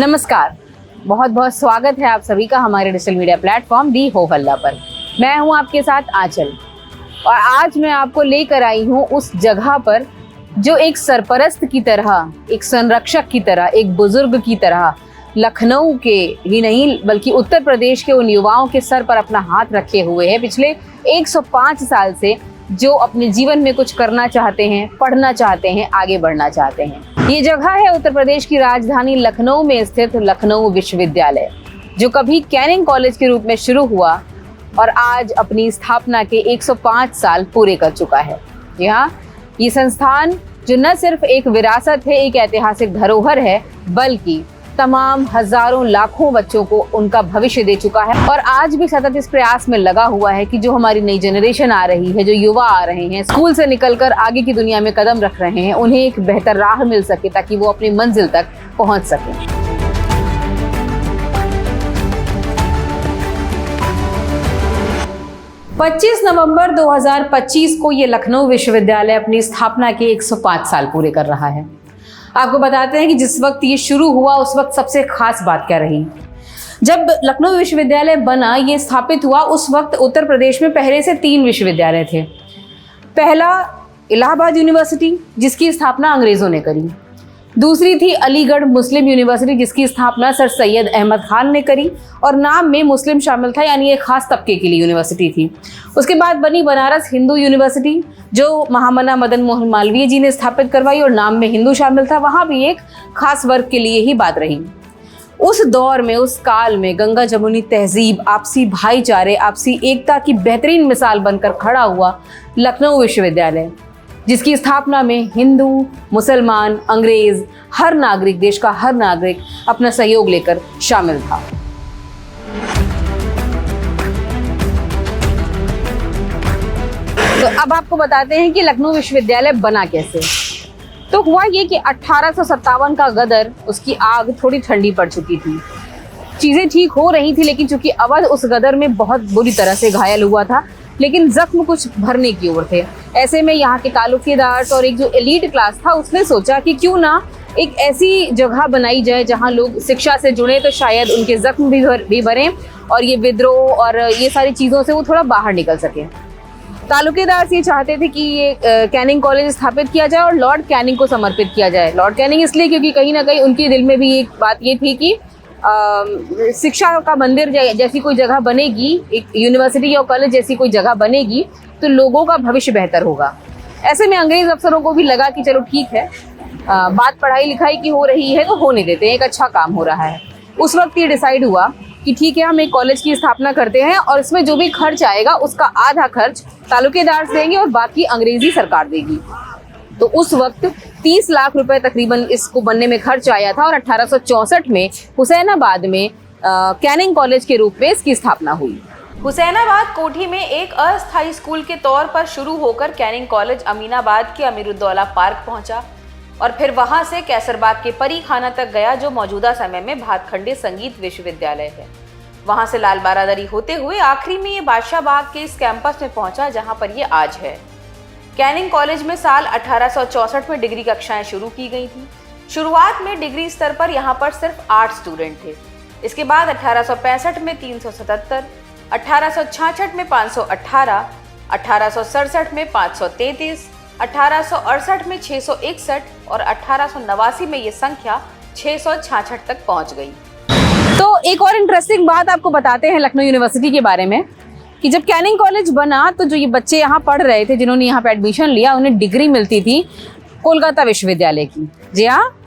नमस्कार, बहुत बहुत स्वागत है आप सभी का हमारे डिजिटल मीडिया प्लेटफॉर्म दी हो हल्ला पर। मैं हूं आपके साथ आंचल और आज मैं आपको लेकर आई हूं उस जगह पर जो एक सरपरस्त की तरह, एक संरक्षक की तरह, एक बुजुर्ग की तरह लखनऊ के ही नहीं बल्कि उत्तर प्रदेश के उन युवाओं के सर पर अपना हाथ रखे हुए है पिछले 105 साल से, जो अपने जीवन में कुछ करना चाहते हैं, पढ़ना चाहते हैं, आगे बढ़ना चाहते हैं। ये जगह है उत्तर प्रदेश की राजधानी लखनऊ में स्थित लखनऊ विश्वविद्यालय, जो कभी कैनिंग कॉलेज के रूप में शुरू हुआ और आज अपनी स्थापना के 105 साल पूरे कर चुका है। जी हाँ, ये संस्थान जो न सिर्फ एक विरासत है, एक ऐतिहासिक धरोहर है, बल्कि तमाम हजारों लाखों बच्चों को उनका भविष्य दे चुका है और आज भी सतत इस प्रयास में लगा हुआ है कि जो हमारी नई जनरेशन आ रही है, जो युवा आ रहे हैं, स्कूल से निकलकर आगे की दुनिया में कदम रख रहे हैं, उन्हें एक बेहतर राह मिल सके ताकि वो अपनी मंजिल तक पहुंच सके। पच्चीस नवंबर 2025 को ये लखनऊ विश्वविद्यालय अपनी स्थापना के 105 साल पूरे कर रहा है। आपको बताते हैं कि जिस वक्त ये शुरू हुआ उस वक्त सबसे खास बात क्या रही। जब लखनऊ विश्वविद्यालय बना, ये स्थापित हुआ, उस वक्त उत्तर प्रदेश में पहले से 3 विश्वविद्यालय थे। पहला इलाहाबाद यूनिवर्सिटी, जिसकी स्थापना अंग्रेजों ने करी। दूसरी थी अलीगढ़ मुस्लिम यूनिवर्सिटी, जिसकी स्थापना सर सैयद अहमद खान ने करी और नाम में मुस्लिम शामिल था, यानी एक खास तबके के लिए यूनिवर्सिटी थी। उसके बाद बनी बनारस हिंदू यूनिवर्सिटी, जो महामना मदन मोहन मालवीय जी ने स्थापित करवाई और नाम में हिंदू शामिल था। वहाँ भी एक खास वर्ग के लिए ही बात रही। उस दौर में, उस काल में गंगा जमुनी तहजीब, आपसी भाईचारे, आपसी एकता की बेहतरीन मिसाल बनकर खड़ा हुआ लखनऊ विश्वविद्यालय, जिसकी स्थापना में हिंदू, मुसलमान, अंग्रेज, हर नागरिक, देश का हर नागरिक अपना सहयोग लेकर शामिल था। तो अब आपको बताते हैं कि लखनऊ विश्वविद्यालय बना कैसे। तो हुआ ये कि 1857 का गदर, उसकी आग थोड़ी ठंडी पड़ चुकी थी, चीजें ठीक हो रही थी, लेकिन चूंकि अवध उस गदर में बहुत बुरी तरह से घायल हुआ था, लेकिन जख्म कुछ भरने की ओर थे। ऐसे में यहाँ के तालुकेदार और एक जो एलीट क्लास था, उसने सोचा कि क्यों ना एक ऐसी जगह बनाई जाए जहाँ लोग शिक्षा से जुड़े तो शायद उनके जख्म भी भरें और ये विद्रोह और ये सारी चीज़ों से वो थोड़ा बाहर निकल सके। तालुकेदार ये चाहते थे कि ये कैनिंग कॉलेज स्थापित किया जाए और लॉर्ड कैनिंग को समर्पित किया जाए। लॉर्ड कैनिंग इसलिए क्योंकि कहीं ना कहीं उनके दिल में भी एक बात ये थी कि शिक्षा का मंदिर जैसी कोई जगह बनेगी, एक यूनिवर्सिटी या कॉलेज जैसी कोई जगह बनेगी तो लोगों का भविष्य बेहतर होगा। ऐसे में अंग्रेज अफसरों को भी लगा कि चलो ठीक है, बात पढ़ाई लिखाई की हो रही है तो होने देते हैं, एक अच्छा काम हो रहा है। उस वक्त ये डिसाइड हुआ कि ठीक है, हम एक कॉलेज की स्थापना करते हैं और इसमें जो भी खर्च आएगा उसका आधा खर्च तालुकेदार देंगे और बाकी अंग्रेजी सरकार देगी। तो उस वक्त 30 लाख रुपए तकरीबन इसको बनने में खर्च आया था और 1864 में हुसैनाबाद में कैनिंग कॉलेज के रूप में इसकी स्थापना हुई। हुसैनाबाद कोठी में एक अस्थायी स्कूल के तौर पर शुरू होकर कैनिंग कॉलेज अमीनाबाद के अमीरुद्दौला पार्क पहुंचा और फिर वहां से कैसरबाग के परी खाना तक गया, जो मौजूदा समय में भातखंडे संगीत विश्वविद्यालय है। वहां से लाल बारादरी होते हुए आखिरी में ये बादशाह बाग के इस कैंपस में पहुंचा जहां पर ये आज है। कैनिंग कॉलेज में साल 1864 में डिग्री कक्षाएं शुरू की गई थी। शुरुआत में डिग्री स्तर पर यहाँ पर सिर्फ 8 स्टूडेंट थे। इसके बाद 1865 में 377, 1866 में 518, 1867 में 533, 1868 में 661 और 1889 में ये संख्या 666 तक पहुंच गई। तो एक और इंटरेस्टिंग बात आपको बताते हैं लखनऊ यूनिवर्सिटी के बारे में कि जब कैनिंग कॉलेज बना तो जो ये बच्चे यहाँ पढ़ रहे थे, जिन्होंने यहाँ पे एडमिशन लिया, उन्हें डिग्री मिलती थी कोलकाता विश्वविद्यालय की। जी हाँ,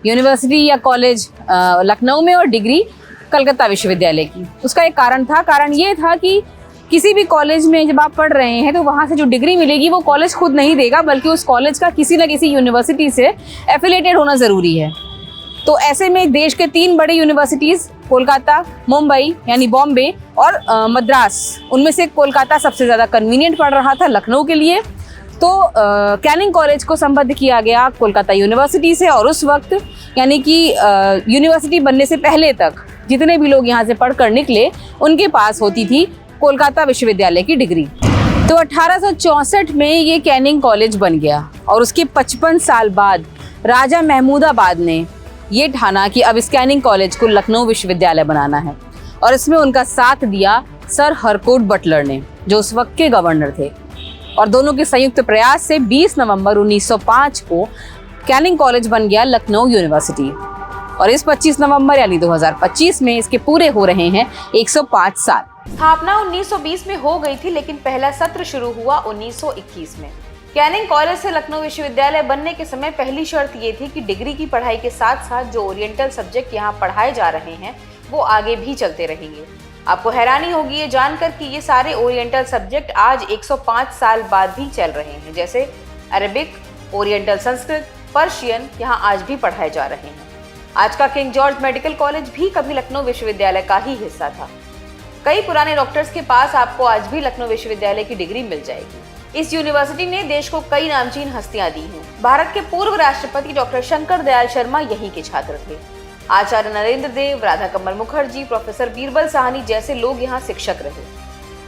यूनिवर्सिटी या कॉलेज लखनऊ में और डिग्री कलकत्ता विश्वविद्यालय की। उसका एक कारण ये था कि किसी भी कॉलेज में जब आप पढ़ रहे हैं तो वहाँ से जो डिग्री मिलेगी वो कॉलेज खुद नहीं देगा, बल्कि उस कॉलेज का किसी न किसी यूनिवर्सिटी से एफिलिएटेड होना ज़रूरी है। तो ऐसे में देश के 3 बड़े यूनिवर्सिटीज़, कोलकाता, मुंबई यानी बॉम्बे और मद्रास, उनमें से कोलकाता सबसे ज़्यादा कन्वीनियंट पड़ रहा था लखनऊ के लिए। तो कैनिंग कॉलेज को संबद्ध किया गया कोलकाता यूनिवर्सिटी से और उस वक्त यानी कि यूनिवर्सिटी बनने से पहले तक जितने भी लोग यहाँ से पढ़कर निकले उनके पास होती थी कोलकाता विश्वविद्यालय की डिग्री। तो 1864 में ये कैनिंग कॉलेज बन गया और उसके 55 साल बाद राजा महमूदाबाद ने ये ठाना कि अब स्कैनिंग कॉलेज को लखनऊ विश्वविद्यालय बनाना है और इसमें उनका साथ दिया सर हरकोट बटलर ने, जो उस वक्त के गवर्नर थे। और दोनों के संयुक्त प्रयास से 20 नवंबर 1905 को कैनिंग कॉलेज बन गया लखनऊ यूनिवर्सिटी। और इस 25 नवंबर यानी 2025 में इसके पूरे हो रहे हैं 105 साल। स्थापना 1920 में हो गई थी, लेकिन पहला सत्र शुरू हुआ 1921 में। कैनिंग कॉलेज से लखनऊ विश्वविद्यालय बनने के समय पहली शर्त ये थी कि डिग्री की पढ़ाई के साथ साथ जो ओरिएंटल सब्जेक्ट यहाँ पढ़ाए जा रहे हैं वो आगे भी चलते रहेंगे। आपको हैरानी होगी ये जानकर कि ये सारे ओरिएंटल सब्जेक्ट आज 105 साल बाद भी चल रहे हैं, जैसे अरबिक, ओरिएंटल संस्कृत, पर्शियन यहाँ आज भी पढ़ाए जा रहे हैं। आज का किंग जॉर्ज मेडिकल कॉलेज भी कभी लखनऊ विश्वविद्यालय का ही हिस्सा था। कई पुराने डॉक्टर्स के पास आपको आज भी लखनऊ विश्वविद्यालय की डिग्री मिल जाएगी। इस यूनिवर्सिटी ने देश को कई नामचीन हस्तियां दी हैं। भारत के पूर्व राष्ट्रपति डॉक्टर शंकर दयाल शर्मा यहीं के छात्र थे। आचार्य नरेंद्र देव, राधा कमल मुखर्जी, प्रोफेसर बीरबल साहनी जैसे लोग यहाँ शिक्षक रहे।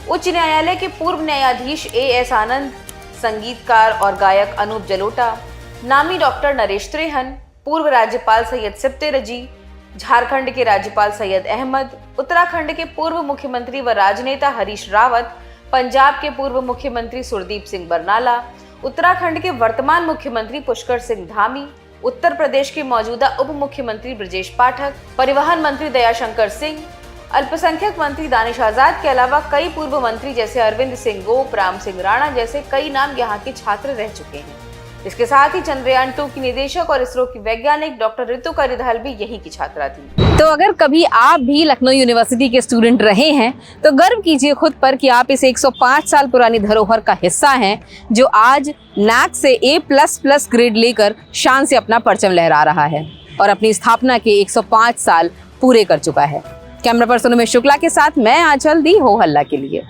उच्च न्यायालय के पूर्व न्यायाधीश A.S. आनंद, संगीतकार और गायक अनूप जलोटा, नामी डॉक्टर नरेश त्रेहन, पूर्व राज्यपाल सैयद सिप्ते रजी, झारखंड के राज्यपाल सैयद अहमद, उत्तराखंड के पूर्व मुख्यमंत्री व राजनेता हरीश रावत, पंजाब के पूर्व मुख्यमंत्री सुरदीप सिंह बरनाला, उत्तराखंड के वर्तमान मुख्यमंत्री पुष्कर सिंह धामी, उत्तर प्रदेश के मौजूदा उप मुख्यमंत्री ब्रजेश पाठक, परिवहन मंत्री दयाशंकर सिंह, अल्पसंख्यक मंत्री दानिश आजाद के अलावा कई पूर्व मंत्री जैसे अरविंद सिंह गोप, राम सिंह राणा जैसे कई नाम यहाँ के छात्र रह चुके हैं। इसके साथ ही चंद्रयान 2 की निदेशक और इसरो की वैज्ञानिक डॉक्टर ऋतु करिधाल भी यही की छात्रा थी। तो अगर कभी आप भी लखनऊ यूनिवर्सिटी के स्टूडेंट रहे हैं तो गर्व कीजिए खुद पर कि आप इस 105 साल पुरानी धरोहर का हिस्सा हैं, जो आज NAC से A++ ग्रेड लेकर शान से अपना परचम लहरा रहा है और अपनी स्थापना के 105 साल पूरे कर चुका है। कैमरा पर्सन उमेश शुक्ला के साथ मैं आंचल दी हो हल्ला के लिए।